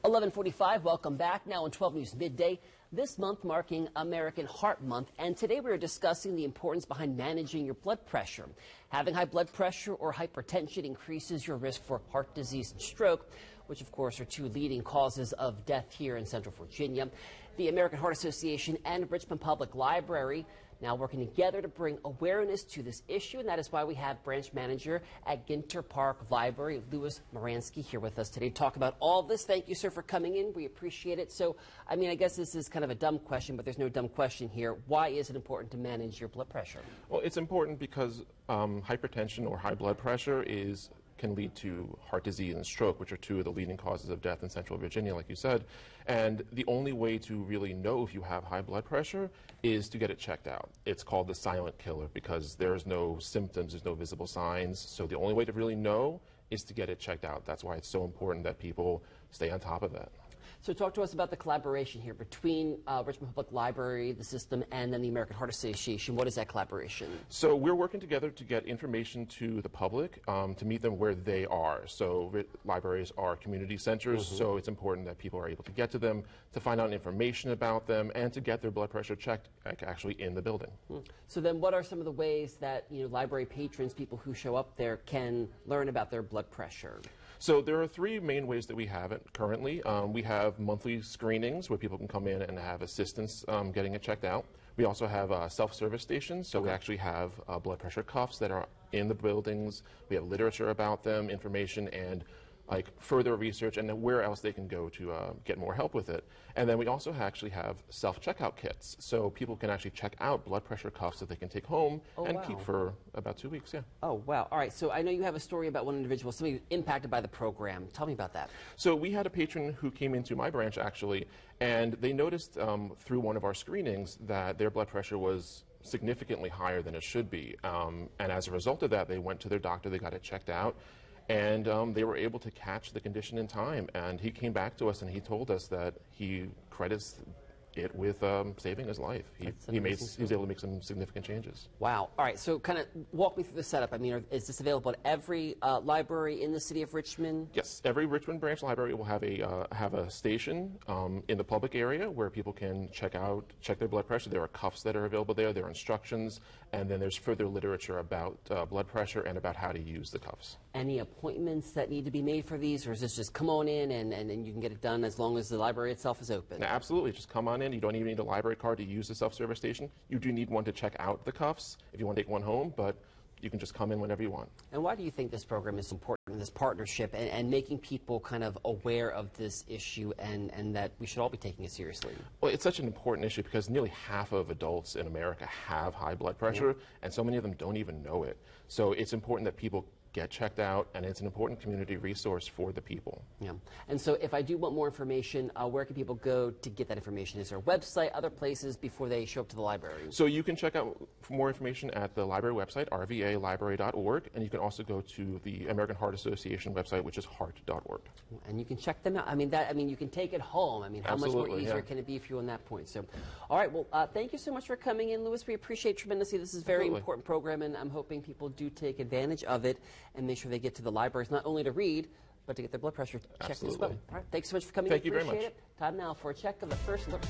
11:45, welcome back. Now on 12 News Midday, this month marking American Heart Month, and today we are discussing the importance behind managing your blood pressure. Having high blood pressure or hypertension increases your risk for heart disease and stroke, which of course are two leading causes of death here in Central Virginia. The American Heart Association and Richmond Public Library now working together to bring awareness to this issue, and that is why we have branch manager at Ginter Park Library, Louis Maranski, here with us today to talk about all this. Thank you, sir, for coming in. We appreciate it. So, I mean, I guess this is kind of a dumb question, but there's no dumb question here. Why is it important to manage your blood pressure? Well, it's important because hypertension or high blood pressure can lead to heart disease and stroke, which are two of the leading causes of death in Central Virginia, like you said. And the only way to really know if you have high blood pressure is to get it checked out. It's called the silent killer because there's no symptoms, there's no visible signs. So the only way to really know is to get it checked out. That's why it's so important that people stay on top of it. So talk to us about the collaboration here between Richmond Public Library, the system, and then the American Heart Association. What is that collaboration? So we're working together to get information to the public, to meet them where they are. So libraries are community centers, so it's important that people are able to get to them, to find out information about them, and to get their blood pressure checked actually in the building. So then what are some of the ways that library patrons, people who show up there, can learn about their blood pressure? So there are three main ways that we have it currently. We have monthly screenings where people can come in and have assistance getting it checked out. We also have self-service stations, so we actually have blood pressure cuffs that are in the buildings. We have literature about them, information, and further research, and then where else they can go to get more help with it. And then we also actually have self-checkout kits, so people can actually check out blood pressure cuffs that they can take home and keep for about 2 weeks. Oh, wow. All right, so I know you have a story about one individual, somebody impacted by the program. Tell me about that. So we had a patron who came into my branch, actually, and they noticed through one of our screenings that their blood pressure was significantly higher than it should be. And as a result of that, they went to their doctor, they got it checked out, and they were able to catch the condition in time. And he came back to us and he told us that he credits it with saving his life. He was able to make some significant changes. Wow. All right, so kind of walk me through the setup. I mean, is this available at every library in the city of Richmond? Yes, every Richmond branch library will have a station in the public area where people can check their blood pressure. There are cuffs that are available there, there are instructions, and then there's further literature about blood pressure and about how to use the cuffs. Any appointments that need to be made for these, or is this just come on in and you can get it done as long as the library itself is open? No, absolutely, just come on in. You don't even need a library card to use the self-service station. You do need one to check out the cuffs if you want to take one home, but you can just come in whenever you want. And why do you think this program is important, this partnership, and making people kind of aware of this issue and that we should all be taking it seriously? Well, it's such an important issue because nearly half of adults in America have high blood pressure, and so many of them don't even know it. So it's important that people get checked out, and it's an important community resource for the people. Yeah. And so if I do want more information, where can people go to get that information? Is there a website, other places before they show up to the library? So you can check out more information at the library website, rvalibrary.org, and you can also go to the American Heart Association website, which is heart.org. And you can check them out. I mean, you can take it home. I mean, how much more easier can it be for you on that point? So, all right, well, thank you so much for coming in, Louis. We appreciate tremendously. This is a very important program, and I'm hoping people do take advantage of it and make sure they get to the libraries, not only to read, but to get their blood pressure checked as well. All right, thanks so much for coming in. Thank you very much. Time now for a check of the first look.